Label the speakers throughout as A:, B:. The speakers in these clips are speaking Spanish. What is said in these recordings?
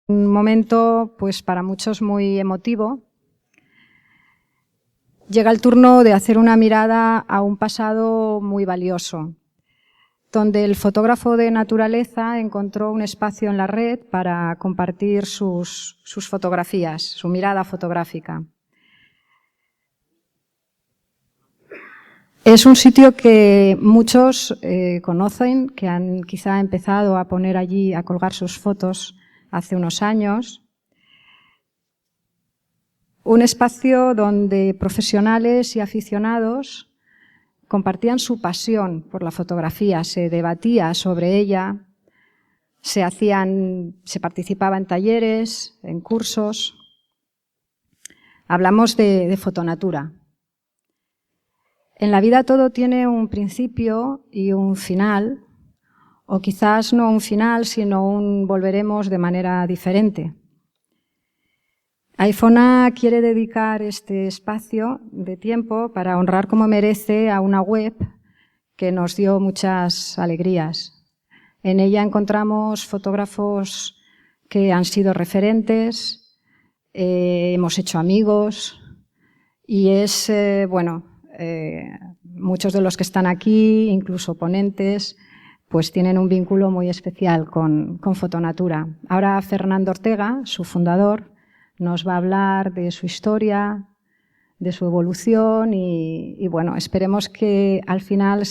A: Un momento, pues para muchos muy emotivo. Llega el turno de hacer una mirada a un pasado muy valioso, donde el fotógrafo de naturaleza encontró un espacio en la red para compartir sus fotografías, su mirada fotográfica. Es un sitio que muchos conocen, que han quizá empezado a poner allí, a colgar sus fotos hace unos años. Un espacio donde profesionales y aficionados compartían su pasión por la fotografía, se debatía sobre ella, se participaba en talleres, en cursos. Hablamos de fotonatura. En la vida todo tiene un principio y un final, o quizás no un final, sino un volveremos de manera diferente. Aifona quiere dedicar este espacio de tiempo para honrar como merece a una web que nos dio muchas alegrías. En ella encontramos fotógrafos que han sido referentes, hemos hecho amigos y es, muchos de los que están aquí, incluso ponentes, pues tienen un vínculo muy especial con Fotonatura. Ahora Fernando Ortega, su fundador, nos va a hablar de su historia, de su evolución y bueno, esperemos que al final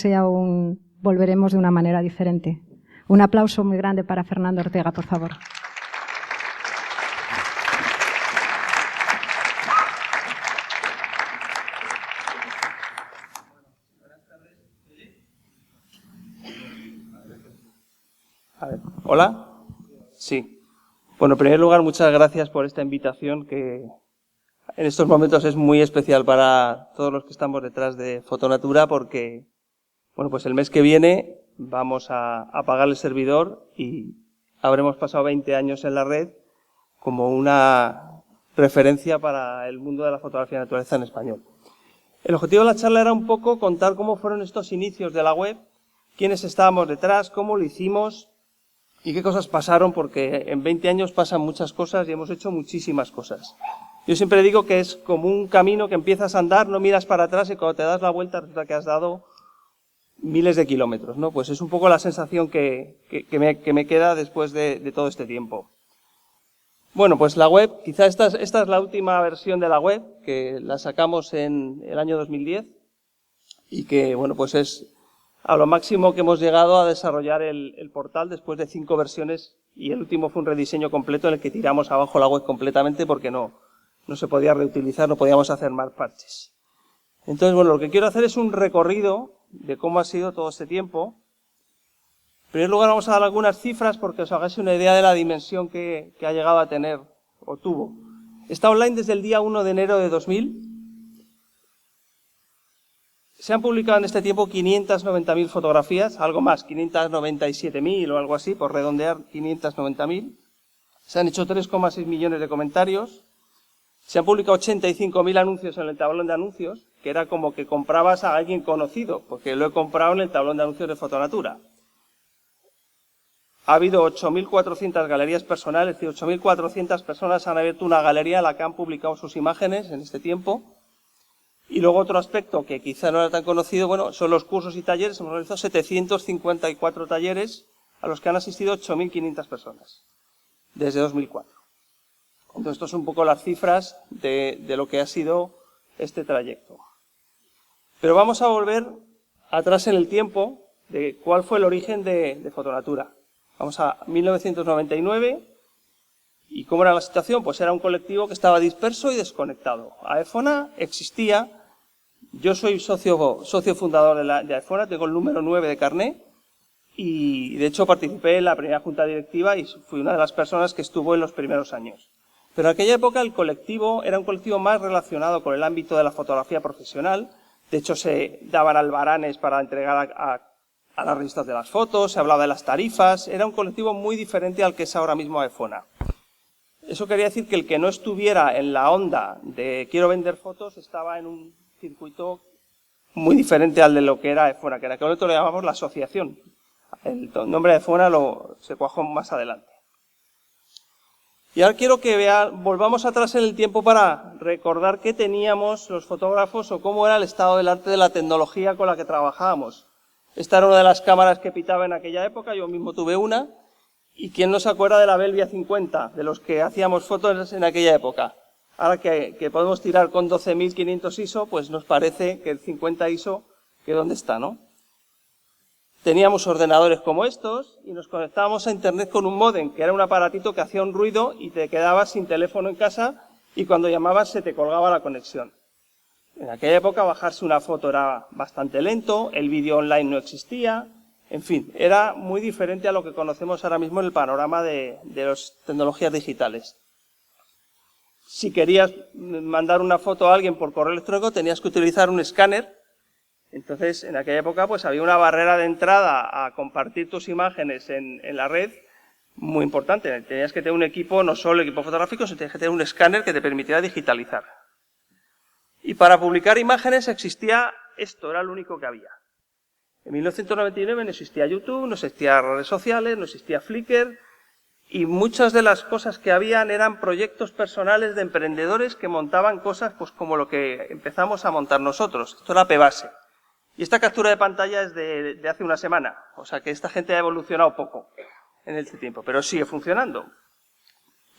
A: volveremos de una manera diferente. Un aplauso muy grande para Fernando Ortega, por favor.
B: A ver, ¿hola? Sí. Bueno, en primer lugar, muchas gracias por esta invitación que en estos momentos es muy especial para todos los que estamos detrás de Fotonatura porque, bueno, pues el mes que viene vamos a apagar el servidor y habremos pasado 20 años en la red como una referencia para el mundo de la fotografía de naturaleza en español. El objetivo de la charla era un poco contar cómo fueron estos inicios de la web, quiénes estábamos detrás, cómo lo hicimos y qué cosas pasaron, porque en 20 años pasan muchas cosas y hemos hecho muchísimas cosas. Yo siempre digo que es como un camino que empiezas a andar, no miras para atrás y cuando te das la vuelta resulta que has dado miles de kilómetros, ¿no? Pues es un poco la sensación que me queda después de todo este tiempo. Bueno, pues la web, quizá esta es la última versión de la web, que la sacamos en el año 2010 y que, bueno, pues es a lo máximo que hemos llegado a desarrollar el portal después de 5 versiones y el último fue un rediseño completo en el que tiramos abajo la web completamente porque no se podía reutilizar, no podíamos hacer más parches. Entonces, bueno, lo que quiero hacer es un recorrido de cómo ha sido todo este tiempo. En primer lugar vamos a dar algunas cifras porque os hagáis una idea de la dimensión que ha llegado a tener o tuvo. Está online desde el día 1 de enero de 2000. Se han publicado en este tiempo 590.000 fotografías, algo más, 597.000 o algo así, por redondear 590.000. Se han hecho 3,6 millones de comentarios. Se han publicado 85.000 anuncios en el tablón de anuncios, que era como que comprabas a alguien conocido, porque lo he comprado en el tablón de anuncios de Fotonatura. Ha habido 8.400 galerías personales, es decir, 8.400 personas han abierto una galería en la que han publicado sus imágenes en este tiempo. Y luego otro aspecto que quizá no era tan conocido, bueno, son los cursos y talleres. Hemos realizado 754 talleres a los que han asistido 8.500 personas desde 2004. Entonces, esto son un poco las cifras de lo que ha sido este trayecto. Pero vamos a volver atrás en el tiempo de cuál fue el origen de Fotonatura. Vamos a 1999. ¿Y cómo era la situación? Pues era un colectivo que estaba disperso y desconectado. Aefona existía. Yo soy socio fundador de Aefona, tengo el número 9 de carné y de hecho participé en la primera junta directiva y fui una de las personas que estuvo en los primeros años. Pero en aquella época el colectivo era un colectivo más relacionado con el ámbito de la fotografía profesional. De hecho se daban albaranes para entregar a las revistas de las fotos, se hablaba de las tarifas. Era un colectivo muy diferente al que es ahora mismo Aefona. Eso quería decir que el que no estuviera en la onda de quiero vender fotos estaba en un circuito muy diferente al de lo que era Aefona, que en aquel momento lo llamamos la asociación. El nombre de Aefona se cuajó más adelante. Y ahora quiero que volvamos atrás en el tiempo para recordar qué teníamos los fotógrafos o cómo era el estado del arte de la tecnología con la que trabajábamos. Esta era una de las cámaras que pitaba en aquella época, yo mismo tuve una. ¿Y quién no se acuerda de la Belvia 50, de los que hacíamos fotos en aquella época? Ahora que podemos tirar con 12.500 ISO, pues nos parece que el 50 ISO, que dónde está, ¿no? Teníamos ordenadores como estos y nos conectábamos a internet con un módem, que era un aparatito que hacía un ruido y te quedabas sin teléfono en casa y cuando llamabas se te colgaba la conexión. En aquella época bajarse una foto era bastante lento, el vídeo online no existía, en fin, era muy diferente a lo que conocemos ahora mismo en el panorama de las tecnologías digitales. Si querías mandar una foto a alguien por correo electrónico tenías que utilizar un escáner. Entonces, en aquella época pues había una barrera de entrada a compartir tus imágenes en la red muy importante. Tenías que tener un equipo, no solo equipo fotográfico, sino tenías que tener un escáner que te permitiera digitalizar. Y para publicar imágenes existía esto, era lo único que había. En 1999 no existía YouTube, no existía redes sociales, no existía Flickr, y muchas de las cosas que habían eran proyectos personales de emprendedores que montaban cosas pues como lo que empezamos a montar nosotros. Esto era Pebase. Y esta captura de pantalla es de hace una semana, o sea que esta gente ha evolucionado poco en este tiempo, pero sigue funcionando.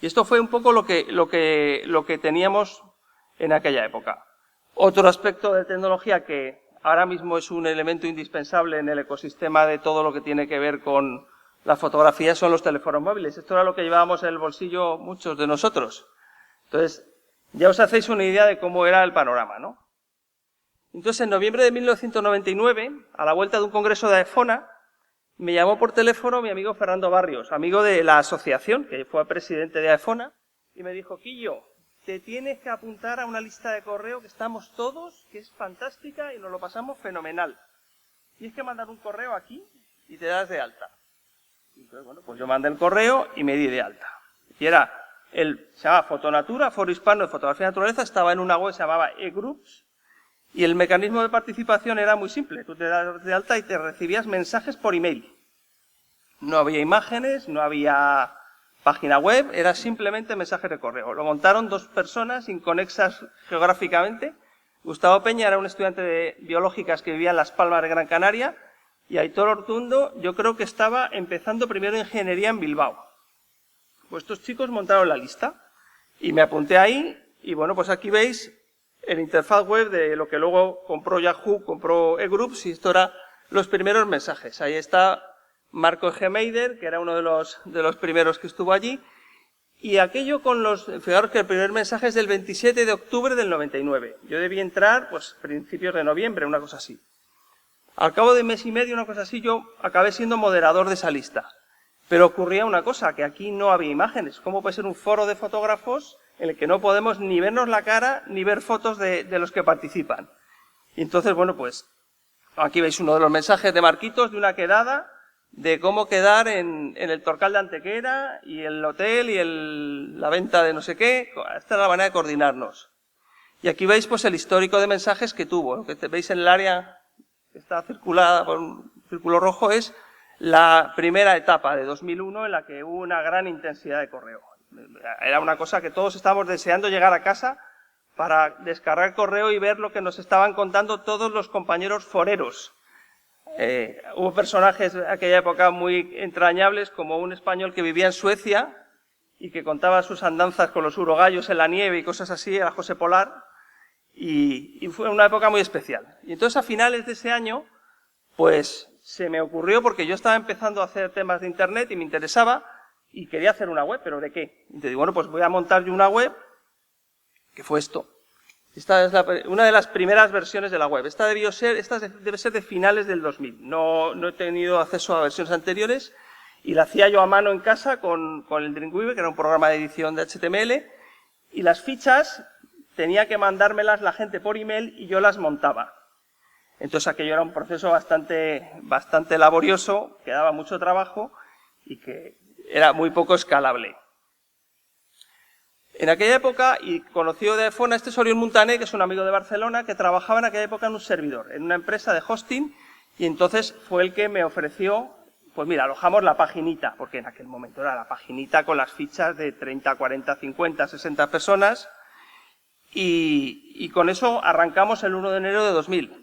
B: Y esto fue un poco lo que teníamos en aquella época. Otro aspecto de tecnología que ahora mismo es un elemento indispensable en el ecosistema de todo lo que tiene que ver con la fotografía son los teléfonos móviles. Esto era lo que llevábamos en el bolsillo muchos de nosotros. Entonces, ya os hacéis una idea de cómo era el panorama, ¿no? Entonces, en noviembre de 1999, a la vuelta de un congreso de AEFONA, me llamó por teléfono mi amigo Fernando Barrios, amigo de la asociación, que fue presidente de AEFONA, y me dijo, Quillo, te tienes que apuntar a una lista de correo que estamos todos, que es fantástica y nos lo pasamos fenomenal. Tienes que mandar un correo aquí y te das de alta. Entonces, bueno, pues yo mandé el correo y me di de alta. Y se llamaba Fotonatura, Foro Hispano de Fotografía de Naturaleza, estaba en una web que se llamaba eGroups, y el mecanismo de participación era muy simple. Tú te das de alta y te recibías mensajes por email. No había imágenes, no había página web, era simplemente mensajes de correo. Lo montaron dos personas inconexas geográficamente. Gustavo Peña era un estudiante de biológicas que vivía en Las Palmas de Gran Canaria y Aitor Ortundo yo creo que estaba empezando primero ingeniería en Bilbao. Pues estos chicos montaron la lista y me apunté ahí y bueno, pues aquí veis el interfaz web de lo que luego compró Yahoo, compró eGroups y esto era los primeros mensajes. Ahí está Marco Gemeider, que era uno de los primeros que estuvo allí. Y aquello fijaros que el primer mensaje es del 27 de octubre del 99. Yo debí entrar, pues, principios de noviembre, una cosa así. Al cabo de mes y medio, una cosa así, yo acabé siendo moderador de esa lista. Pero ocurría una cosa, que aquí no había imágenes. ¿Cómo puede ser un foro de fotógrafos en el que no podemos ni vernos la cara ni ver fotos de los que participan? Y entonces, bueno, pues aquí veis uno de los mensajes de Marquitos de una quedada de cómo quedar en el Torcal de Antequera y el hotel y la venta de no sé qué. Esta era la manera de coordinarnos. Y aquí veis pues el histórico de mensajes que tuvo. Lo que veis en el área que está circulada por un círculo rojo es la primera etapa de 2001 en la que hubo una gran intensidad de correo. Era una cosa que todos estábamos deseando llegar a casa para descargar correo y ver lo que nos estaban contando todos los compañeros foreros. Hubo personajes en aquella época muy entrañables, como un español que vivía en Suecia y que contaba sus andanzas con los urogallos en la nieve y cosas así, era José Polar, y fue una época muy especial. Y entonces a finales de ese año, pues se me ocurrió, porque yo estaba empezando a hacer temas de internet y me interesaba, y quería hacer una web, ¿pero de qué? Y te digo, bueno, pues voy a montar yo una web, que fue esto. Esta es una de las primeras versiones de la web. Esta debe ser de finales del 2000. No he tenido acceso a versiones anteriores y la hacía yo a mano en casa con el Dreamweaver, que era un programa de edición de HTML, y las fichas tenía que mandármelas la gente por email y yo las montaba. Entonces aquello era un proceso bastante laborioso, que daba mucho trabajo y que era muy poco escalable. En aquella época, y conocido de AEFONA, este es Oriol Montaner, que es un amigo de Barcelona, que trabajaba en aquella época en un servidor, en una empresa de hosting, y entonces fue el que me ofreció pues mira, alojamos la paginita, porque en aquel momento era la paginita con las fichas de 30, 40, 50, 60 personas, y con eso arrancamos el 1 de enero de 2000.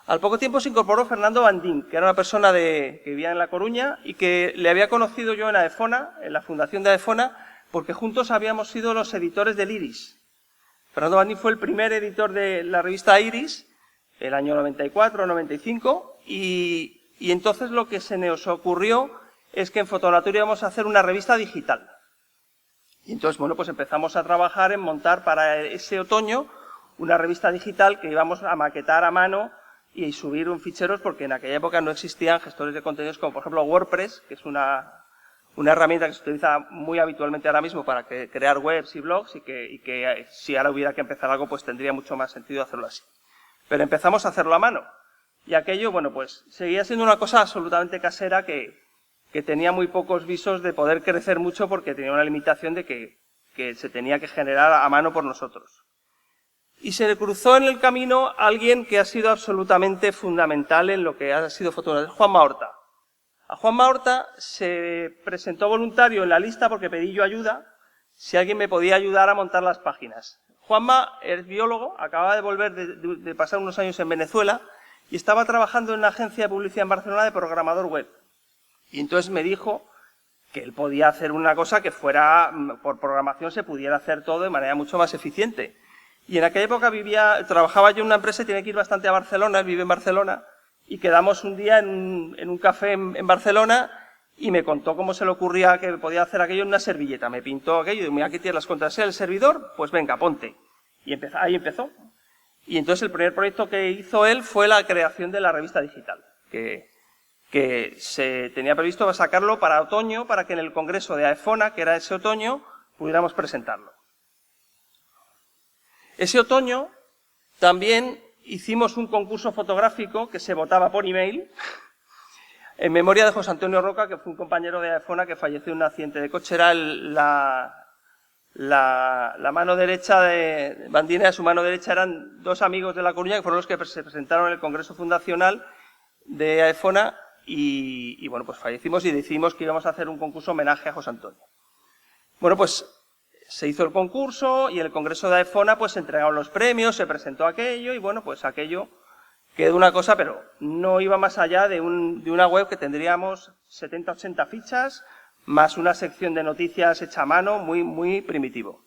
B: Al poco tiempo se incorporó Fernando Bandín, que era una persona que vivía en La Coruña y que le había conocido yo en AEFONA, en la fundación de AEFONA, porque juntos habíamos sido los editores del Iris. Fernando Bandín fue el primer editor de la revista Iris, el año 94 95, y entonces lo que se nos ocurrió es que en Fotonatura íbamos a hacer una revista digital. Y entonces, bueno, pues empezamos a trabajar en montar para ese otoño una revista digital que íbamos a maquetar a mano y subir un ficheros, porque en aquella época no existían gestores de contenidos como, por ejemplo, WordPress, que es una herramienta que se utiliza muy habitualmente ahora mismo para crear webs y blogs, y que si ahora hubiera que empezar algo, pues tendría mucho más sentido hacerlo así. Pero empezamos a hacerlo a mano. Y aquello, bueno, pues seguía siendo una cosa absolutamente casera que tenía muy pocos visos de poder crecer mucho, porque tenía una limitación de que se tenía que generar a mano por nosotros. Y se le cruzó en el camino alguien que ha sido absolutamente fundamental en lo que ha sido Fotonatura, Juanma Horta. A Juanma Horta se presentó voluntario en la lista porque pedí yo ayuda, si alguien me podía ayudar a montar las páginas. Juanma es biólogo, acababa de volver de pasar unos años en Venezuela y estaba trabajando en una agencia de publicidad en Barcelona de programador web. Y entonces me dijo que él podía hacer una cosa que fuera, por programación se pudiera hacer todo de manera mucho más eficiente. Y en aquella época trabajaba yo en una empresa y tenía que ir bastante a Barcelona, él vive en Barcelona, y quedamos un día en un café en Barcelona y me contó cómo se le ocurría que podía hacer aquello en una servilleta. Me pintó aquello y dijo, mira, aquí tienes las contraseñas del servidor, pues venga, ponte. Y ahí empezó. Y entonces el primer proyecto que hizo él fue la creación de la revista digital, que se tenía previsto sacarlo para otoño, para que en el congreso de AEFONA, que era ese otoño, pudiéramos presentarlo. Ese otoño también hicimos un concurso fotográfico que se votaba por email, en memoria de José Antonio Roca, que fue un compañero de AEFONA que falleció en un accidente de coche. Era la mano derecha de Bandín, era su mano derecha, eran dos amigos de La Coruña que fueron los que se presentaron en el congreso fundacional de AEFONA y bueno, pues fallecimos y decidimos que íbamos a hacer un concurso homenaje a José Antonio. Bueno, pues se hizo el concurso y en el congreso de AEFONA pues se entregaron los premios, se presentó aquello y bueno, pues aquello quedó una cosa, pero no iba más allá de una web que tendríamos 70, 80 fichas, más una sección de noticias hecha a mano, muy, muy primitivo.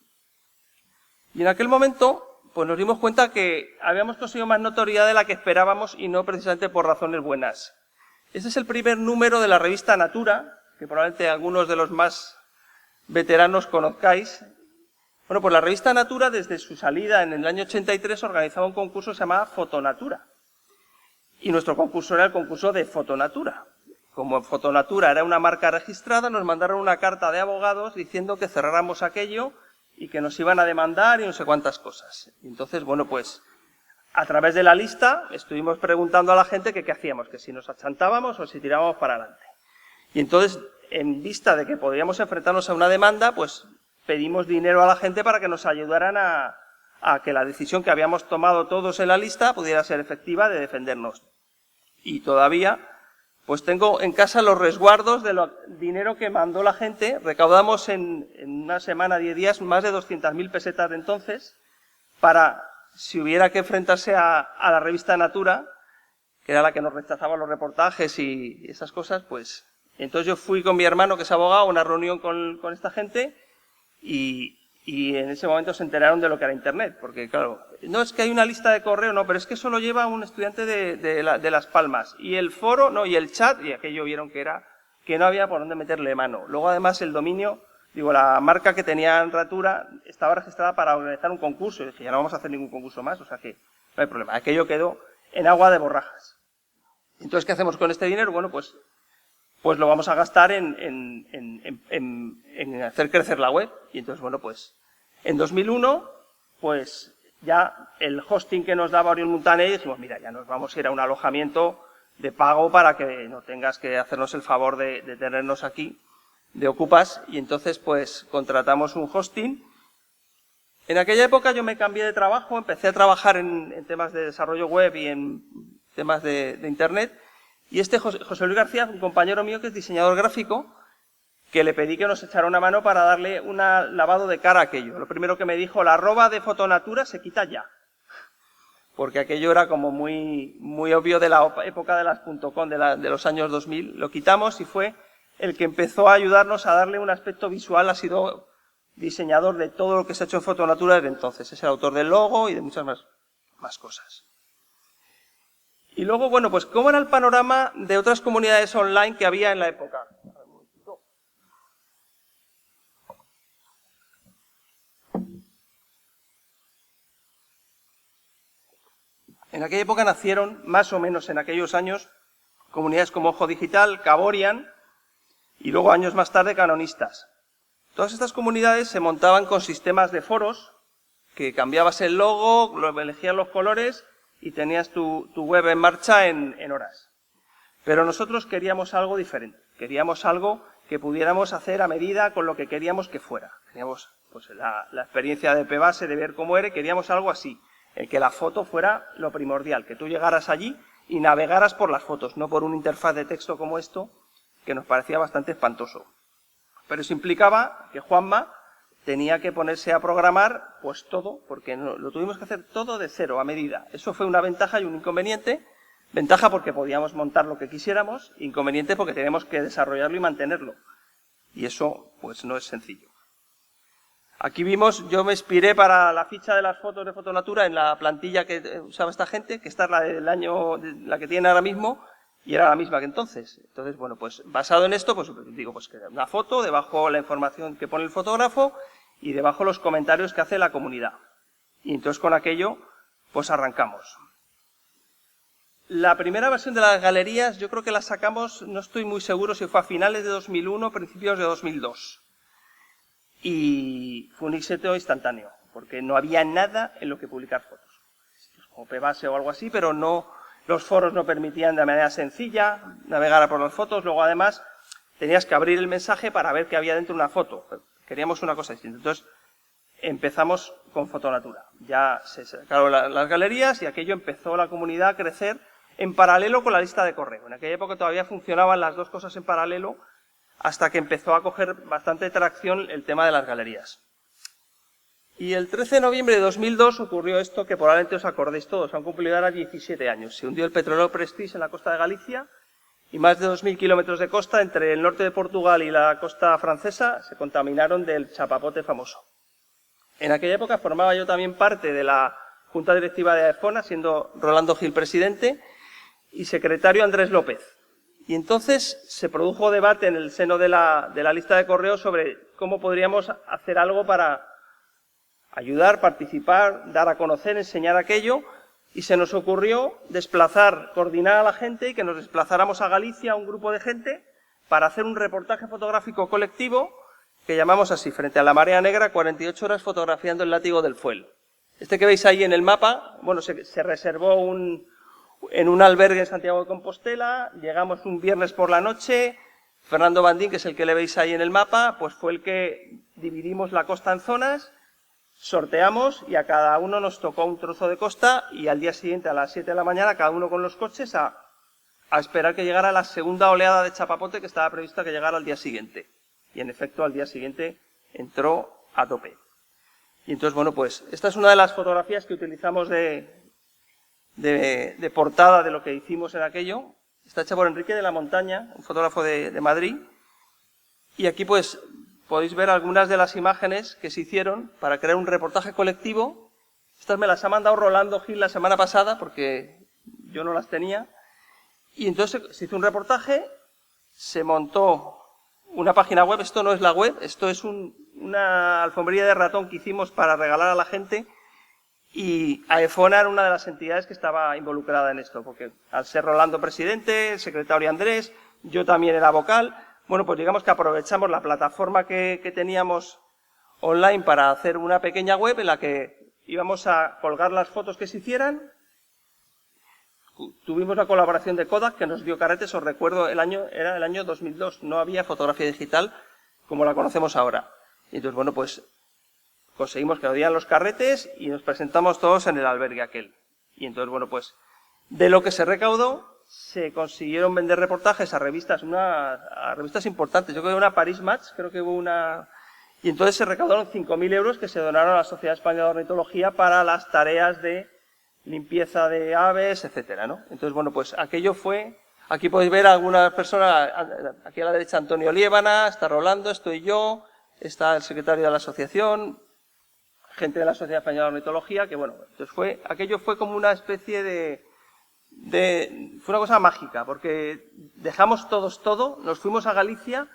B: Y en aquel momento pues nos dimos cuenta que habíamos conseguido más notoriedad de la que esperábamos y no precisamente por razones buenas. Este es el primer número de la revista Natura, que probablemente algunos de los más veteranos conozcáis. Bueno, pues la revista Natura, desde su salida en el año 83, organizaba un concurso que se llamaba Fotonatura. Y nuestro concurso era el concurso de Fotonatura. Como Fotonatura era una marca registrada, nos mandaron una carta de abogados diciendo que cerráramos aquello y que nos iban a demandar y no sé cuántas cosas. Y entonces, bueno, pues a través de la lista estuvimos preguntando a la gente que qué hacíamos, que si nos achantábamos o si tirábamos para adelante. Y entonces, en vista de que podríamos enfrentarnos a una demanda, pues pedimos dinero a la gente para que nos ayudaran a que la decisión que habíamos tomado todos en la lista pudiera ser efectiva de defendernos. Y todavía, pues tengo en casa los resguardos del dinero que mandó la gente. Recaudamos en una semana, 10 días, más de 200.000 pesetas de entonces, para, si hubiera que enfrentarse a la revista Natura, que era la que nos rechazaba los reportajes y esas cosas, pues entonces yo fui con mi hermano, que es abogado, a una reunión con esta gente y en ese momento se enteraron de lo que era Internet, porque claro, no es que hay una lista de correo, no, pero es que eso lo lleva un estudiante de Las Palmas, y el foro, no, y el chat, y aquello vieron que no había por dónde meterle mano. Luego además el dominio, la marca que tenía Natura estaba registrada para organizar un concurso, y dije, ya no vamos a hacer ningún concurso más, o sea que no hay problema, aquello quedó en agua de borrajas. Entonces, ¿qué hacemos con este dinero? Bueno, pues lo vamos a gastar en hacer crecer la web. Y entonces, bueno, pues en 2001, pues ya el hosting que nos daba Oriol Muntaner, dijimos, mira, ya nos vamos a ir a un alojamiento de pago para que no tengas que hacernos el favor de tenernos aquí de ocupas. Y entonces, pues contratamos un hosting. En aquella época yo me cambié de trabajo, empecé a trabajar en temas de desarrollo web y en temas de Internet. Y José Luis García, un compañero mío que es diseñador gráfico, que le pedí que nos echara una mano para darle un lavado de cara a aquello. Lo primero que me dijo, la arroba de Fotonatura se quita ya. Porque aquello era como muy obvio de la época de las .com, de los años 2000. Lo quitamos y fue el que empezó a ayudarnos a darle un aspecto visual. Ha sido diseñador de todo lo que se ha hecho en Fotonatura desde entonces. Es el autor del logo y de muchas más cosas. Y luego, bueno, pues ¿cómo era el panorama de otras comunidades online que había en la época? En aquella época nacieron, más o menos en aquellos años, comunidades como Ojo Digital, Caborian y luego años más tarde Canonistas. Todas estas comunidades se montaban con sistemas de foros, que cambiabas el logo, elegías los colores y tenías tu web en marcha en horas. Pero nosotros queríamos algo diferente, queríamos algo que pudiéramos hacer a medida con lo que queríamos que fuera. Queríamos pues, la experiencia de Pbase, de ver cómo era, queríamos algo así. El que la foto fuera lo primordial, que tú llegaras allí y navegaras por las fotos, no por una interfaz de texto como esto, que nos parecía bastante espantoso. Pero eso implicaba que Juanma tenía que ponerse a programar pues todo, porque lo tuvimos que hacer todo de cero, a medida. Eso fue una ventaja y un inconveniente. Ventaja porque podíamos montar lo que quisiéramos, inconveniente porque teníamos que desarrollarlo y mantenerlo. Y eso pues no es sencillo. Aquí vimos, yo me inspiré para la ficha de las fotos de Fotonatura en la plantilla que usaba esta gente, que esta es la del año, la que tiene ahora mismo, y era la misma que entonces. Entonces, bueno, pues basado en esto, pues digo, pues que una foto, debajo la información que pone el fotógrafo y debajo los comentarios que hace la comunidad. Y entonces con aquello, pues arrancamos. La primera versión de las galerías, yo creo que la sacamos, no estoy muy seguro si fue a finales de 2001, principios de 2002. Y fue un éxito instantáneo, porque no había nada en lo que publicar fotos. Como Pbase o algo así, pero no, los foros no permitían de manera sencilla navegar por las fotos. Luego, además, tenías que abrir el mensaje para ver qué había dentro de una foto. Queríamos una cosa distinta. Entonces, empezamos con Fotonatura. Ya se sacaron las galerías y aquello empezó la comunidad a crecer en paralelo con la lista de correo. En aquella época todavía funcionaban las dos cosas en paralelo, hasta que empezó a coger bastante tracción el tema de las galerías. Y el 13 de noviembre de 2002 ocurrió esto que probablemente os acordéis todos, han cumplido ahora 17 años. Se hundió el petrolero Prestige en la costa de Galicia y más de 2.000 kilómetros de costa entre el norte de Portugal y la costa francesa se contaminaron del chapapote famoso. En aquella época formaba yo también parte de la junta directiva de AEFONA, siendo Rolando Gil presidente y secretario Andrés López. Y entonces se produjo debate en el seno de la lista de correos sobre cómo podríamos hacer algo para ayudar, participar, dar a conocer, enseñar aquello, y se nos ocurrió coordinar a la gente y que nos desplazáramos a Galicia, a un grupo de gente, para hacer un reportaje fotográfico colectivo que llamamos así, frente a la marea negra, 48 horas fotografiando el látigo del Fuel. Este que veis ahí en el mapa, bueno, se reservó en un albergue en Santiago de Compostela, llegamos un viernes por la noche, Fernando Bandín, que es el que le veis ahí en el mapa, pues fue el que dividimos la costa en zonas, sorteamos y a cada uno nos tocó un trozo de costa y al día siguiente a las 7 de la mañana cada uno con los coches a esperar que llegara la segunda oleada de chapapote que estaba prevista que llegara al día siguiente. Y en efecto al día siguiente entró a tope. Y entonces, bueno, pues esta es una de las fotografías que utilizamos de portada de lo que hicimos en aquello. Está hecha por Enrique de la Montaña, un fotógrafo de Madrid. Y aquí pues podéis ver algunas de las imágenes que se hicieron para crear un reportaje colectivo. Estas me las ha mandado Rolando Gil la semana pasada porque yo no las tenía. Y entonces se hizo un reportaje, se montó una página web. Esto no es la web, esto es una alfombrería de ratón que hicimos para regalar a la gente. Y AEFONA era una de las entidades que estaba involucrada en esto, porque al ser Rolando presidente, el secretario Andrés, yo también era vocal, bueno, pues digamos que aprovechamos la plataforma que teníamos online para hacer una pequeña web en la que íbamos a colgar las fotos que se hicieran. Tuvimos la colaboración de Kodak, que nos dio carretes, os recuerdo, era el año 2002, no había fotografía digital como la conocemos ahora. Y entonces, bueno, pues conseguimos que nos dieran los carretes y nos presentamos todos en el albergue aquel. Y entonces, bueno, pues de lo que se recaudó, se consiguieron vender reportajes a revistas, a revistas importantes. Yo creo que una Paris Match, creo que hubo una... Y entonces se recaudaron 5.000 euros que se donaron a la Sociedad Española de Ornitología para las tareas de limpieza de aves, etcétera, ¿no? Entonces, bueno, pues aquello fue... Aquí podéis ver a algunas personas, aquí a la derecha Antonio Liébana, está Rolando, estoy yo, está el secretario de la asociación, gente de la Sociedad Española de Ornitología, que bueno, entonces aquello fue como una especie fue una cosa mágica, porque dejamos todos todo, nos fuimos a Galicia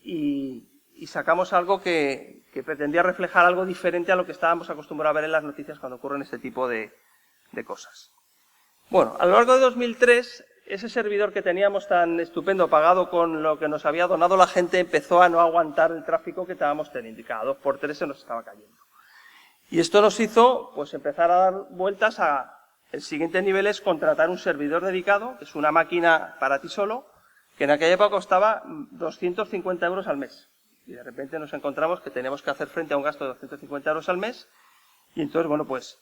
B: y sacamos algo que pretendía reflejar algo diferente a lo que estábamos acostumbrados a ver en las noticias cuando ocurren este tipo de cosas. Bueno, a lo largo de 2003, ese servidor que teníamos tan estupendo, pagado con lo que nos había donado la gente, empezó a no aguantar el tráfico que estábamos teniendo y cada 2 por 3 se nos estaba cayendo. Y esto nos hizo pues empezar a dar vueltas a... El siguiente nivel es contratar un servidor dedicado, que es una máquina para ti solo, que en aquella época costaba 250 euros al mes. Y de repente nos encontramos que tenemos que hacer frente a un gasto de 250 euros al mes. Y entonces, bueno, pues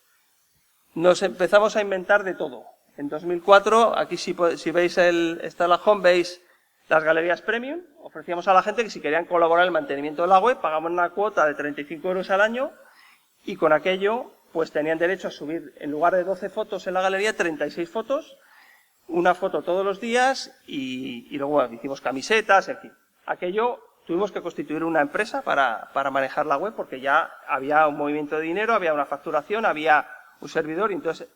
B: nos empezamos a inventar de todo. En 2004, aquí si veis está la home, veis las galerías premium. Ofrecíamos a la gente que si querían colaborar en el mantenimiento de la web, pagaban una cuota de 35 euros al año y con aquello pues tenían derecho a subir, en lugar de 12 fotos en la galería, 36 fotos, una foto todos los días y luego bueno, hicimos camisetas, en fin. Aquello tuvimos que constituir una empresa para manejar la web porque ya había un movimiento de dinero, había una facturación, había un servidor y entonces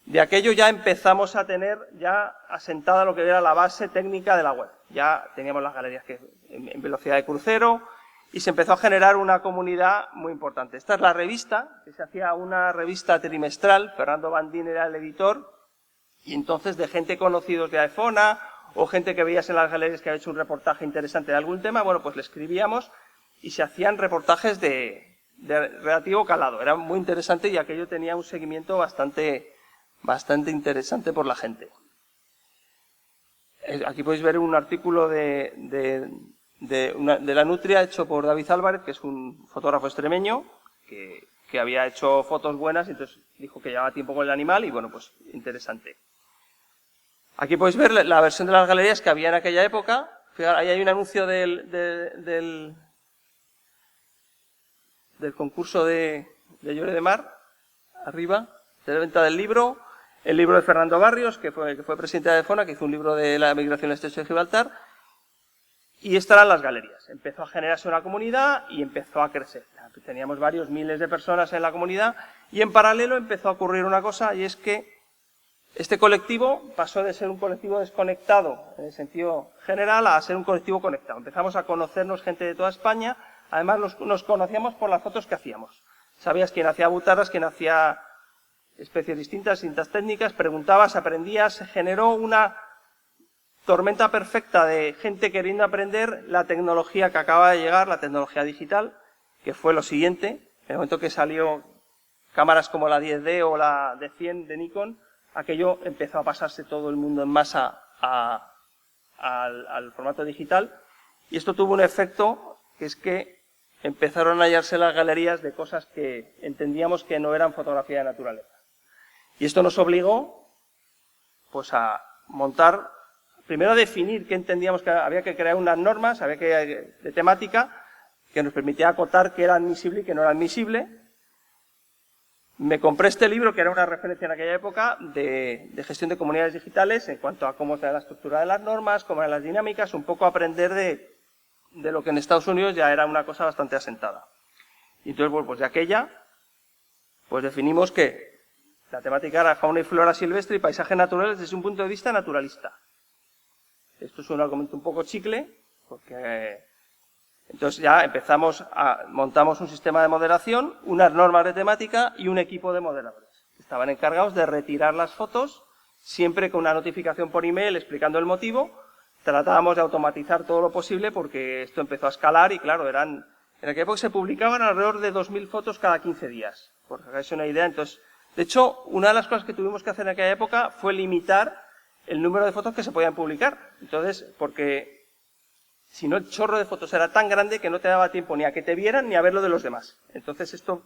B: de aquello ya empezamos a tener ya asentada lo que era la base técnica de la web. Ya teníamos las galerías en velocidad de crucero y se empezó a generar una comunidad muy importante. Esta es la revista, que se hacía una revista trimestral, Fernando Bandín era el editor, y entonces de gente conocidos de AEFONA o gente que veías en las galerías que había hecho un reportaje interesante de algún tema, bueno, pues le escribíamos y se hacían reportajes de relativo calado. Era muy interesante y aquello tenía un seguimiento bastante interesante por la gente. Aquí podéis ver un artículo de la Nutria hecho por David Álvarez, que es un fotógrafo extremeño, que había hecho fotos buenas y entonces dijo que llevaba tiempo con el animal y bueno, pues interesante. Aquí podéis ver la versión de las galerías que había en aquella época. Fijaros, ahí hay un anuncio del concurso de Lloret de Mar, arriba, de la venta del libro. El libro de Fernando Barrios, que fue presidente de AEFONA, que hizo un libro de la migración al estrecho de Gibraltar. Y estas eran las galerías. Empezó a generarse una comunidad y empezó a crecer. Teníamos varios miles de personas en la comunidad y en paralelo empezó a ocurrir una cosa y es que este colectivo pasó de ser un colectivo desconectado en el sentido general a ser un colectivo conectado. Empezamos a conocernos gente de toda España. Además nos conocíamos por las fotos que hacíamos. Sabías quién hacía butarras, quién hacía especies distintas técnicas, preguntabas, aprendías, se generó una tormenta perfecta de gente queriendo aprender la tecnología que acaba de llegar, la tecnología digital, que fue lo siguiente. En el momento que salió cámaras como la 10D o la D100 de Nikon, aquello empezó a pasarse todo el mundo en masa al formato digital y esto tuvo un efecto que es que empezaron a hallarse las galerías de cosas que entendíamos que no eran fotografía de naturaleza. Y esto nos obligó pues a montar, primero a definir qué entendíamos que había que crear unas normas, de temática, que nos permitía acotar qué era admisible y qué no era admisible. Me compré este libro, que era una referencia en aquella época, de gestión de comunidades digitales, en cuanto a cómo era la estructura de las normas, cómo eran las dinámicas, un poco aprender de lo que en Estados Unidos ya era una cosa bastante asentada. Y entonces, bueno, pues de aquella, pues definimos que la temática era fauna y flora silvestre y paisajes naturales desde un punto de vista naturalista. Esto es un argumento un poco chicle, porque entonces ya montamos un sistema de moderación, unas normas de temática y un equipo de moderadores. Estaban encargados de retirar las fotos, siempre con una notificación por email explicando el motivo. Tratábamos de automatizar todo lo posible porque esto empezó a escalar y claro, en aquella época se publicaban alrededor de 2.000 fotos cada 15 días. Por que hagáis una idea, entonces, de hecho, una de las cosas que tuvimos que hacer en aquella época fue limitar el número de fotos que se podían publicar. Entonces, porque si no el chorro de fotos era tan grande que no te daba tiempo ni a que te vieran ni a ver lo de los demás. Entonces esto,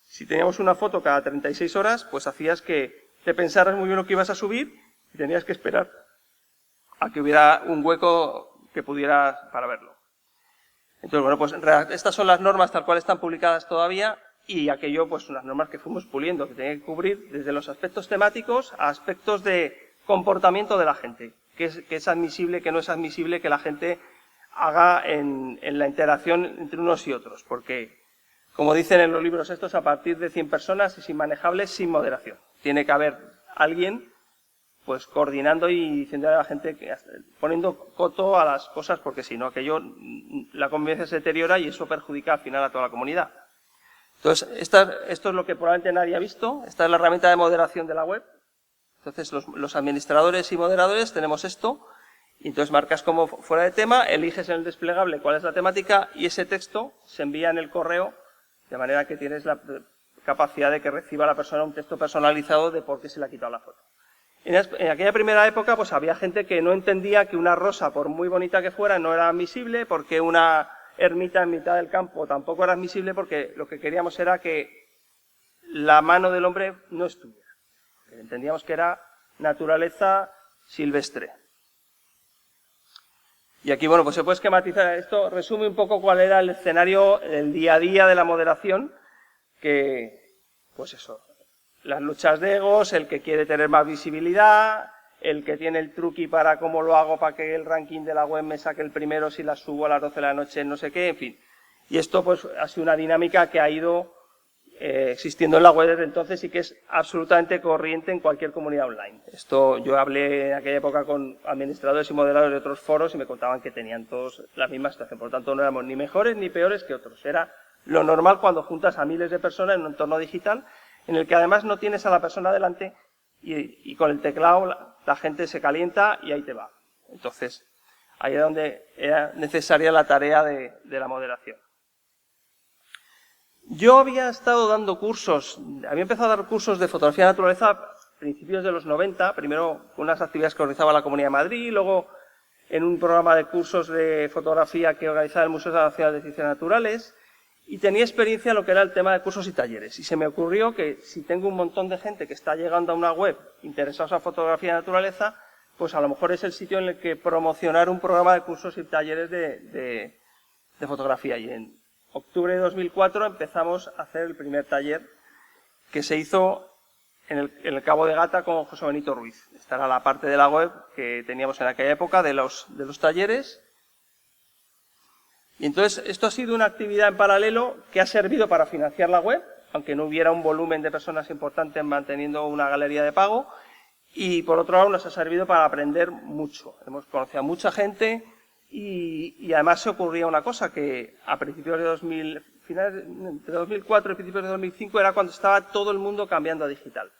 B: si teníamos una foto cada 36 horas, pues hacías que te pensaras muy bien lo que ibas a subir y tenías que esperar a que hubiera un hueco que pudiera para verlo. Entonces, bueno, pues estas son las normas tal cual están publicadas todavía y aquello, pues unas normas que fuimos puliendo, que tenían que cubrir desde los aspectos temáticos a aspectos de comportamiento de la gente, que es admisible, que no es admisible que la gente haga en la interacción entre unos y otros, porque, como dicen en los libros estos, a partir de 100 personas es inmanejable sin moderación. Tiene que haber alguien pues coordinando y diciéndole a la gente, poniendo coto a las cosas, porque si no, aquello, la convivencia se deteriora y eso perjudica al final a toda la comunidad. Entonces, esto es lo que probablemente nadie ha visto. Esta es la herramienta de moderación de la web. Entonces, los administradores y moderadores tenemos esto, y entonces marcas como fuera de tema, eliges en el desplegable cuál es la temática y ese texto se envía en el correo, de manera que tienes la capacidad de que reciba la persona un texto personalizado de por qué se le ha quitado la foto. En aquella primera época, pues había gente que no entendía que una rosa, por muy bonita que fuera, no era admisible, porque una ermita en mitad del campo tampoco era admisible, porque lo que queríamos era que la mano del hombre no estuviera. Entendíamos que era naturaleza silvestre. Y aquí, bueno, pues se puede esquematizar esto. Resume un poco cuál era el escenario, el día a día de la moderación, que, pues eso, las luchas de egos, el que quiere tener más visibilidad, el que tiene el truqui para cómo lo hago para que el ranking de la web me saque el primero si la subo a las 12 de la noche, no sé qué, en fin. Y esto, pues, ha sido una dinámica que ha ido existiendo en la web desde entonces y que es absolutamente corriente en cualquier comunidad online. Esto yo hablé en aquella época con administradores y moderadores de otros foros y me contaban que tenían todos la misma situación. Por lo tanto, no éramos ni mejores ni peores que otros. Era lo normal cuando juntas a miles de personas en un entorno digital en el que además no tienes a la persona delante y con el teclado la gente se calienta y ahí te va. Entonces, ahí es donde era necesaria la tarea de la moderación. Yo había estado dando cursos, había empezado a dar cursos de fotografía de naturaleza a principios de los 90, primero con unas actividades que organizaba la Comunidad de Madrid, luego en un programa de cursos de fotografía que organizaba el Museo Nacional de Ciencias Naturales, y tenía experiencia en lo que era el tema de cursos y talleres. Y se me ocurrió que si tengo un montón de gente que está llegando a una web interesados en fotografía de naturaleza, pues a lo mejor es el sitio en el que promocionar un programa de cursos y talleres de fotografía. Y en octubre de 2004 empezamos a hacer el primer taller que se hizo en el Cabo de Gata con José Benito Ruiz. Esta era la parte de la web que teníamos en aquella época de los talleres. Y entonces esto ha sido una actividad en paralelo que ha servido para financiar la web, aunque no hubiera un volumen de personas importantes manteniendo una galería de pago. Y por otro lado nos ha servido para aprender mucho. Hemos conocido a mucha gente. Y además se ocurría una cosa, que a principios de 2000, finales de 2004 y principios de 2005 era cuando estaba todo el mundo cambiando a digital.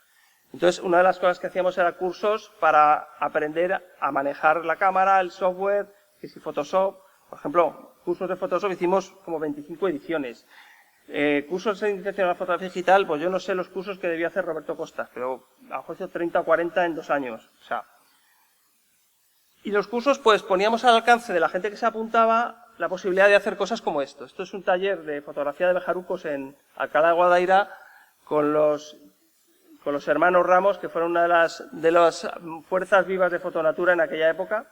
B: Entonces, una de las cosas que hacíamos era cursos para aprender a manejar la cámara, el software, que si Photoshop, por ejemplo, cursos de Photoshop hicimos como 25 ediciones. Cursos de iniciación a la fotografía digital, pues yo no sé los cursos que debía hacer Roberto Costas, pero a lo mejor hizo 30 o 40 en 2 años. O sea, y los cursos, pues poníamos al alcance de la gente que se apuntaba la posibilidad de hacer cosas como esto. Esto es un taller de fotografía de bejarucos en Alcalá de Guadaira con los hermanos Ramos, que fueron una de las fuerzas vivas de Fotonatura en aquella época.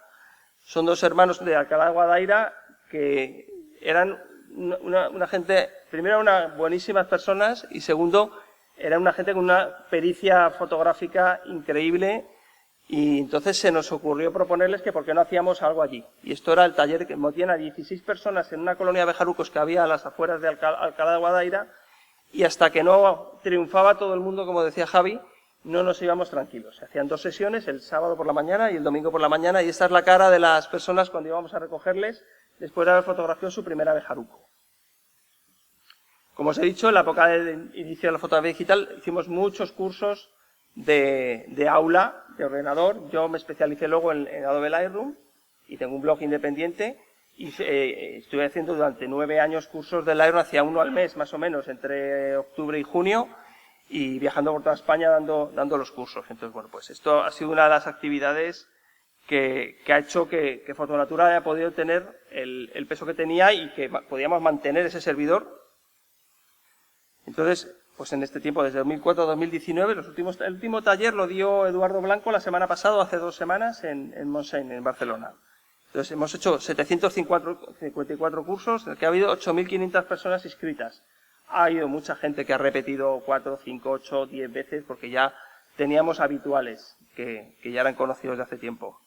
B: Son 2 hermanos de Alcalá de Guadaira que eran una gente, primero, unas buenísimas personas y segundo, eran una gente con una pericia fotográfica increíble. Y entonces se nos ocurrió proponerles que por qué no hacíamos algo allí. Y esto era el taller que metían a 16 personas en una colonia de bejarucos que había a las afueras de Alcalá de Guadaira, y hasta que no triunfaba todo el mundo, como decía Javi, no nos íbamos tranquilos. Se hacían 2 sesiones, el sábado por la mañana y el domingo por la mañana, y esta es la cara de las personas cuando íbamos a recogerles después de haber fotografiado su primera bejaruco. Como os he dicho, en la época del inicio de la fotografía digital hicimos muchos cursos de aula, de ordenador. Yo me especialicé luego en Adobe Lightroom y tengo un blog independiente y estuve haciendo durante 9 años cursos de Lightroom, hacía 1 al mes más o menos, entre octubre y junio, y viajando por toda España dando los cursos. Entonces, bueno, pues esto ha sido una de las actividades que ha hecho que Fotonatura haya podido tener el peso que tenía y que podíamos mantener ese servidor. Entonces, pues en este tiempo, desde 2004 a 2019, el último taller lo dio Eduardo Blanco la semana pasada, hace 2 semanas, en Montseny, en Barcelona. Entonces, hemos hecho 754 cursos, en el que ha habido 8.500 personas inscritas. Ha habido mucha gente que ha repetido 4, 5, 8, 10 veces, porque ya teníamos habituales, que ya eran conocidos de hace tiempo.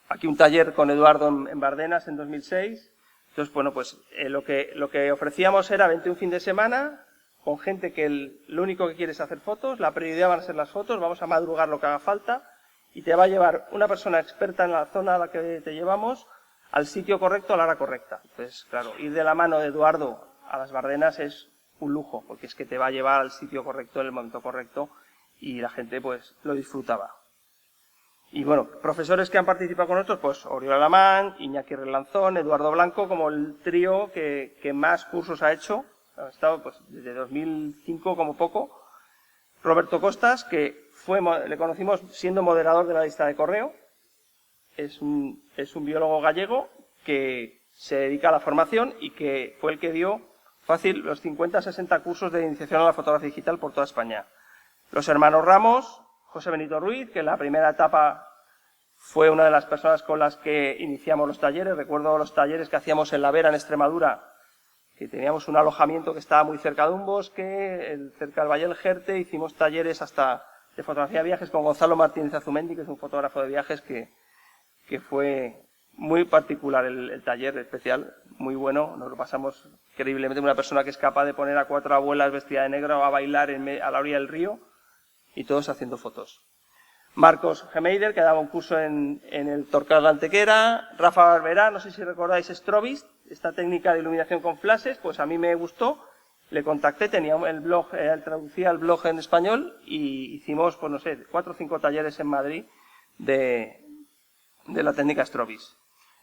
B: Aquí un taller con Eduardo en Bardenas en 2006. Entonces, bueno, pues lo que ofrecíamos era 21 fin de semana, con gente que lo único que quiere es hacer fotos, la prioridad van a ser las fotos, vamos a madrugar lo que haga falta, y te va a llevar una persona experta en la zona a la que te llevamos al sitio correcto a la hora correcta. Entonces, claro, ir de la mano de Eduardo a las Bardenas es un lujo, porque es que te va a llevar al sitio correcto en el momento correcto y la gente pues lo disfrutaba. Y bueno, profesores que han participado con nosotros, pues Oriol Alamán, Iñaki Relanzón, Eduardo Blanco, como el trío que más cursos ha hecho, ha estado pues desde 2005 como poco. Roberto Costas, que le conocimos siendo moderador de la lista de correo, es un biólogo gallego que se dedica a la formación y que fue el que dio fácil los 50-60 cursos de iniciación a la fotografía digital por toda España. Los hermanos Ramos, José Benito Ruiz, que en la primera etapa fue una de las personas con las que iniciamos los talleres. Recuerdo los talleres que hacíamos en La Vera, en Extremadura, que teníamos un alojamiento que estaba muy cerca de un bosque, cerca del Valle del Jerte. Hicimos talleres hasta de fotografía de viajes con Gonzalo Martínez Azumendi, que es un fotógrafo de viajes que fue muy particular el taller especial, muy bueno. Nos lo pasamos increíblemente. Una persona que es capaz de poner a 4 abuelas vestidas de negro a bailar a la orilla del río y todos haciendo fotos. Marcos Gemeider, que daba un curso en el Torcal de Antequera. Rafa Barberá, no sé si recordáis Strobist, esta técnica de iluminación con flashes, pues a mí me gustó. Le contacté, tenía el blog, él traducía el blog en español y hicimos, pues no sé, 4 o 5 talleres en Madrid de la técnica Strobist.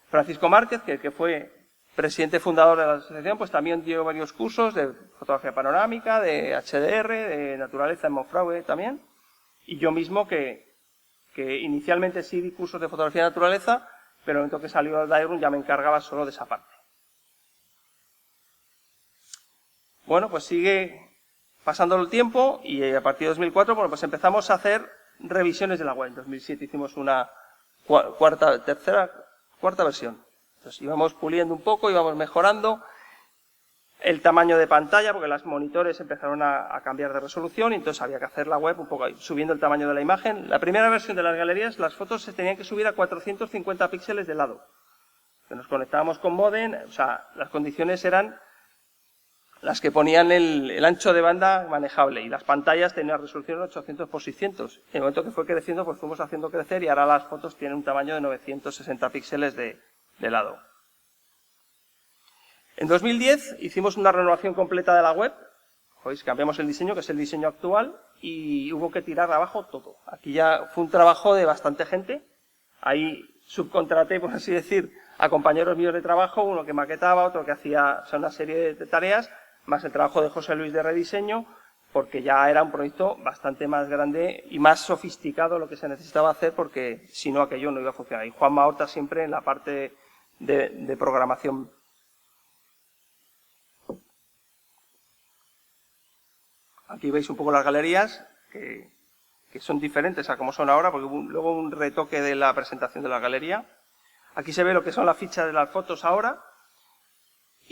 B: Francisco Márquez, que fue presidente fundador de la asociación, pues también dio varios cursos de fotografía panorámica, de HDR, de naturaleza en Monfragüe también. Y yo mismo que inicialmente sí di cursos de fotografía de naturaleza, pero en el momento que salió el Lightroom ya me encargaba solo de esa parte. Bueno, pues sigue pasando el tiempo y a partir de 2004 bueno, pues empezamos a hacer revisiones de la web. En 2007 hicimos una cuarta versión. Entonces íbamos puliendo un poco, íbamos mejorando el tamaño de pantalla, porque los monitores empezaron a cambiar de resolución y entonces había que hacer la web un poco ahí, subiendo el tamaño de la imagen. La primera versión de las galerías, las fotos se tenían que subir a 450 píxeles de lado. Nos conectábamos con modem, o sea, las condiciones eran las que ponían el ancho de banda manejable y las pantallas tenían resolución 800 por 600. En el momento que fue creciendo, pues fuimos haciendo crecer y ahora las fotos tienen un tamaño de 960 píxeles de lado. En 2010 hicimos una renovación completa de la web. ¿Veis? Cambiamos el diseño, que es el diseño actual, y hubo que tirar abajo todo. Aquí ya fue un trabajo de bastante gente. Ahí subcontraté, por así decir, a compañeros míos de trabajo, uno que maquetaba, otro que hacía una serie de tareas, más el trabajo de José Luis de rediseño, porque ya era un proyecto bastante más grande y más sofisticado lo que se necesitaba hacer, porque si no aquello no iba a funcionar. Y Juanma Horta siempre en la parte de programación. Aquí veis un poco las galerías, que son diferentes a como son ahora, porque luego un retoque de la presentación de la galería. Aquí se ve lo que son las fichas de las fotos ahora.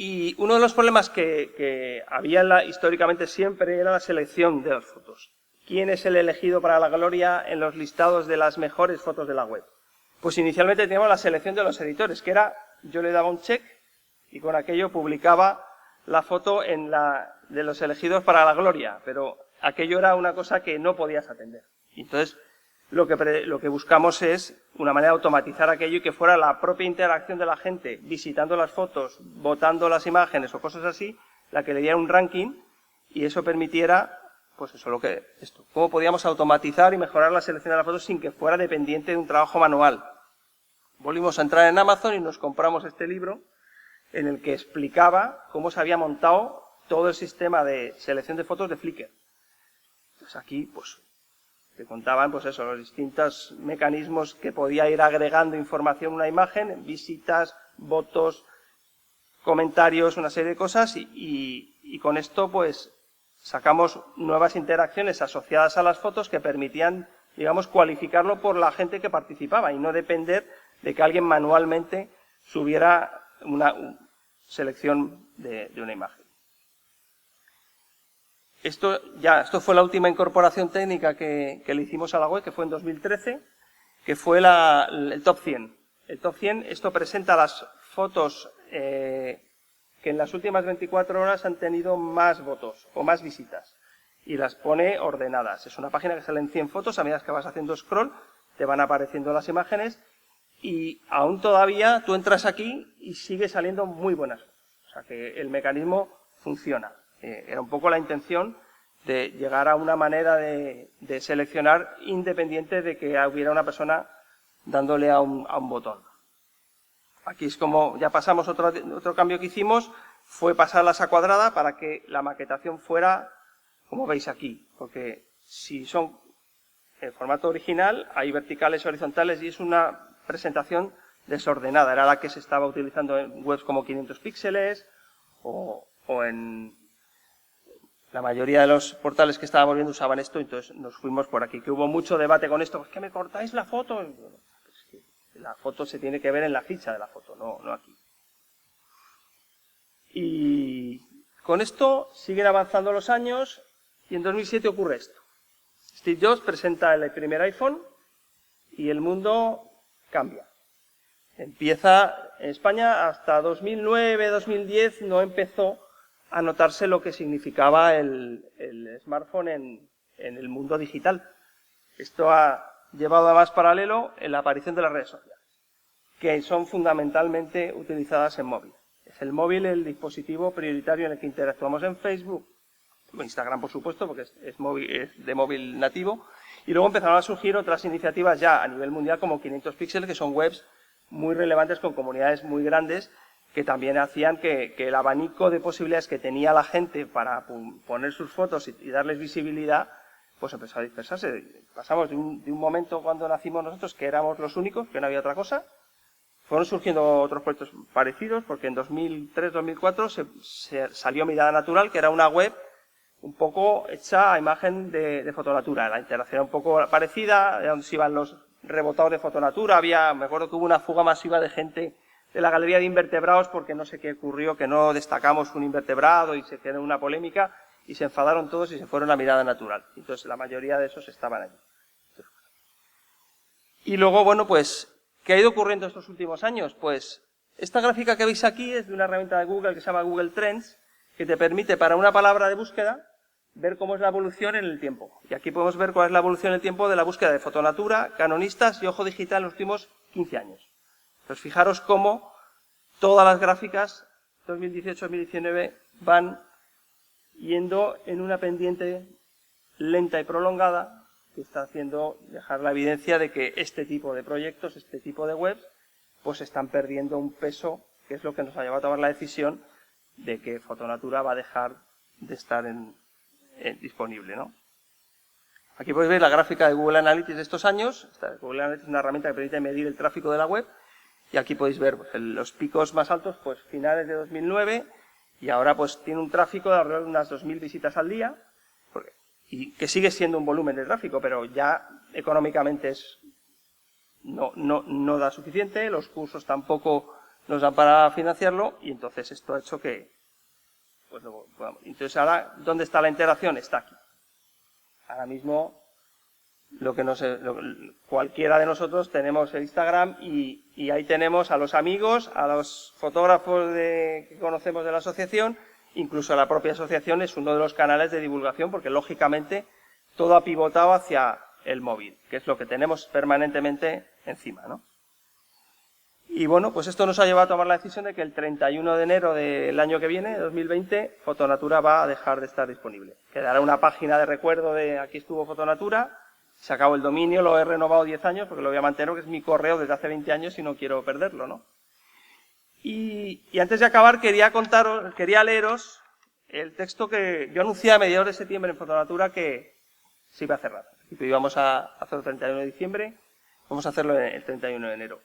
B: Y uno de los problemas que había históricamente siempre era la selección de las fotos. ¿Quién es el elegido para la galería en los listados de las mejores fotos de la web? Pues inicialmente teníamos la selección de los editores, que era, yo le daba un check y con aquello publicaba la foto de los elegidos para la gloria, pero aquello era una cosa que no podías atender. Y entonces, lo que buscamos es una manera de automatizar aquello y que fuera la propia interacción de la gente visitando las fotos, votando las imágenes o cosas así, la que le diera un ranking y eso permitiera, pues eso, cómo podíamos automatizar y mejorar la selección de las fotos sin que fuera dependiente de un trabajo manual. Volvimos a entrar en Amazon y nos compramos este libro en el que explicaba cómo se había montado todo el sistema de selección de fotos de Flickr. Entonces aquí, pues, te contaban, pues eso, los distintos mecanismos que podía ir agregando información a una imagen, visitas, votos, comentarios, una serie de cosas y con esto, pues, sacamos nuevas interacciones asociadas a las fotos que permitían, digamos, cualificarlo por la gente que participaba y no depender de que alguien manualmente subiera una selección de una imagen. Esto fue la última incorporación técnica que le hicimos a la web, que fue en 2013, que fue el Top 100. El Top 100, esto presenta las fotos que en las últimas 24 horas han tenido más votos o más visitas y las pone ordenadas. Es una página que salen 100 fotos, a medida que vas haciendo scroll te van apareciendo las imágenes y aún todavía tú entras aquí y sigue saliendo muy buenas fotos. O sea que el mecanismo funciona. Era un poco la intención de llegar a una manera de seleccionar independiente de que hubiera una persona dándole a un botón. Aquí es como ya pasamos otro cambio que hicimos, fue pasarlas a cuadrada para que la maquetación fuera como veis aquí, porque si son en formato original hay verticales y horizontales y es una presentación desordenada, era la que se estaba utilizando en webs como 500 píxeles o en la mayoría de los portales que estábamos viendo usaban esto, entonces nos fuimos por aquí, que hubo mucho debate con esto, ¿por qué me cortáis la foto? Es que la foto se tiene que ver en la ficha de la foto, no aquí. Y con esto siguen avanzando los años y en 2007 ocurre esto. Steve Jobs presenta el primer iPhone y el mundo cambia. Empieza en España hasta 2009-2010 no empezó a notarse lo que significaba el smartphone en el mundo digital. Esto ha llevado a más paralelo en la aparición de las redes sociales, que son fundamentalmente utilizadas en móvil. Es el móvil el dispositivo prioritario en el que interactuamos en Facebook, Instagram por supuesto, porque es de móvil nativo, y luego empezaron a surgir otras iniciativas ya a nivel mundial como 500 píxeles, que son webs muy relevantes con comunidades muy grandes, que también hacían que el abanico de posibilidades que tenía la gente para poner sus fotos y darles visibilidad, pues empezó a dispersarse. Pasamos de un momento cuando nacimos nosotros, que éramos los únicos, que no había otra cosa. Fueron surgiendo otros proyectos parecidos, porque en 2003-2004 se salió Mirada Natural, que era una web un poco hecha a imagen de fotonatura. La interacción era un poco parecida, de donde se iban los rebotados de fotonatura. Me acuerdo que hubo una fuga masiva de gente de la galería de invertebrados porque no sé qué ocurrió, que no destacamos un invertebrado y se quedó una polémica y se enfadaron todos y se fueron a Mirada Natural. Entonces la mayoría de esos estaban allí. Y luego, bueno, pues, ¿qué ha ido ocurriendo estos últimos años? Pues esta gráfica que veis aquí es de una herramienta de Google que se llama Google Trends, que te permite para una palabra de búsqueda ver cómo es la evolución en el tiempo. Y aquí podemos ver cuál es la evolución en el tiempo de la búsqueda de fotonatura, canonistas y ojo digital en los últimos 15 años. Entonces fijaros cómo todas las gráficas 2018-2019 van yendo en una pendiente lenta y prolongada que está haciendo dejar la evidencia de que este tipo de proyectos, este tipo de webs, pues están perdiendo un peso, que es lo que nos ha llevado a tomar la decisión de que Fotonatura va a dejar de estar disponible, ¿no? Aquí podéis ver la gráfica de Google Analytics de estos años. Google Analytics es una herramienta que permite medir el tráfico de la web. Y aquí podéis ver pues, los picos más altos, pues finales de 2009, y ahora pues tiene un tráfico de alrededor de unas 2.000 visitas al día, y que sigue siendo un volumen de tráfico, pero ya económicamente no da suficiente, los cursos tampoco nos dan para financiarlo, y entonces esto ha hecho que, pues bueno, entonces ahora, ¿dónde está la integración? Está aquí. Ahora mismo, cualquiera de nosotros tenemos el Instagram y ahí tenemos a los amigos, a los fotógrafos que conocemos de la asociación, incluso la propia asociación es uno de los canales de divulgación porque lógicamente todo ha pivotado hacia el móvil, que es lo que tenemos permanentemente encima, ¿no? Y bueno, pues esto nos ha llevado a tomar la decisión de que el 31 de enero del año que viene, 2020, Fotonatura va a dejar de estar disponible. Quedará una página de recuerdo de aquí estuvo Fotonatura. Se acabó el dominio, lo he renovado 10 años porque lo voy a mantener, que es mi correo desde hace 20 años y no quiero perderlo, ¿no? Y antes de acabar quería leeros el texto que yo anuncié a mediados de septiembre en Fotonatura que se iba a cerrar. Íbamos a hacerlo el 31 de diciembre, vamos a hacerlo el 31 de enero.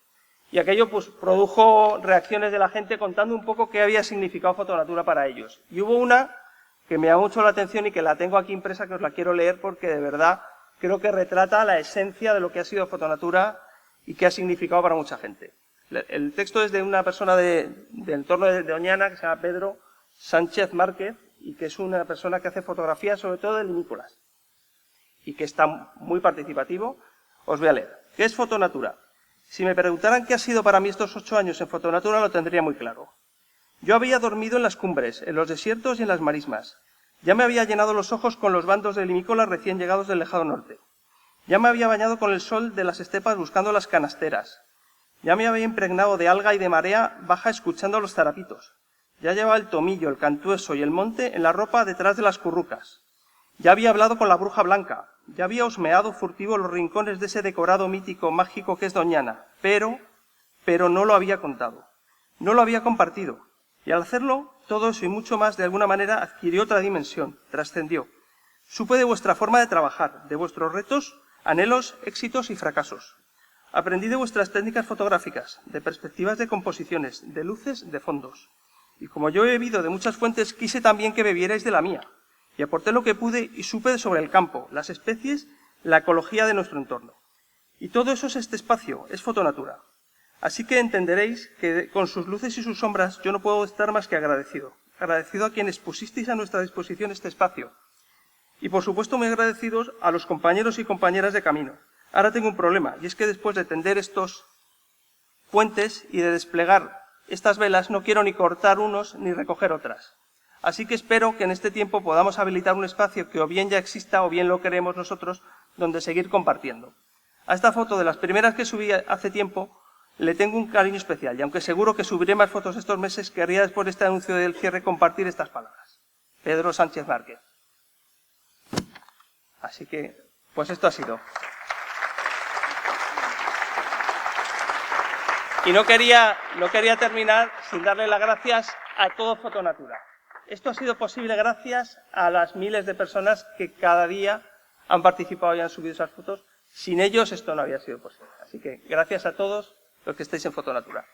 B: Y aquello pues produjo reacciones de la gente contando un poco qué había significado Fotonatura para ellos. Y hubo una que me llama mucho la atención y que la tengo aquí impresa, que os la quiero leer porque de verdad creo que retrata la esencia de lo que ha sido Fotonatura y que ha significado para mucha gente. El texto es de una persona del entorno de Doñana que se llama Pedro Sánchez Márquez y que es una persona que hace fotografías sobre todo de limícolas y que está muy participativo. Os voy a leer. ¿Qué es Fotonatura? Si me preguntaran qué ha sido para mí estos 8 años en Fotonatura, lo tendría muy claro. Yo había dormido en las cumbres, en los desiertos y en las marismas. Ya me había llenado los ojos con los bandos de limícolas recién llegados del lejano norte. Ya me había bañado con el sol de las estepas buscando las canasteras. Ya me había impregnado de alga y de marea baja escuchando los zarapitos. Ya llevaba el tomillo, el cantueso y el monte en la ropa detrás de las currucas. Ya había hablado con la bruja blanca. Ya había husmeado furtivo los rincones de ese decorado mítico, mágico que es Doñana. Pero no lo había contado. No lo había compartido. Y al hacerlo, todo eso y mucho más, de alguna manera, adquirió otra dimensión, trascendió. Supe de vuestra forma de trabajar, de vuestros retos, anhelos, éxitos y fracasos. Aprendí de vuestras técnicas fotográficas, de perspectivas de composiciones, de luces, de fondos. Y como yo he bebido de muchas fuentes, quise también que bebierais de la mía. Y aporté lo que pude y supe sobre el campo, las especies, la ecología de nuestro entorno. Y todo eso es este espacio, es Fotonatura. Así que entenderéis que con sus luces y sus sombras yo no puedo estar más que agradecido. Agradecido a quienes pusisteis a nuestra disposición este espacio. Y por supuesto muy agradecidos a los compañeros y compañeras de camino. Ahora tengo un problema, y es que después de tender estos puentes y de desplegar estas velas, no quiero ni cortar unos ni recoger otras. Así que espero que en este tiempo podamos habilitar un espacio que o bien ya exista o bien lo queremos nosotros, donde seguir compartiendo. A esta foto de las primeras que subí hace tiempo, le tengo un cariño especial, y aunque seguro que subiré más fotos estos meses, querría después de este anuncio del cierre compartir estas palabras. Pedro Sánchez Márquez. Así que, pues esto ha sido. Y no quería terminar sin darle las gracias a todo Fotonatura. Esto ha sido posible gracias a las miles de personas que cada día han participado y han subido esas fotos. Sin ellos esto no había sido posible. Así que gracias a todos los que estáis en Fotonatura.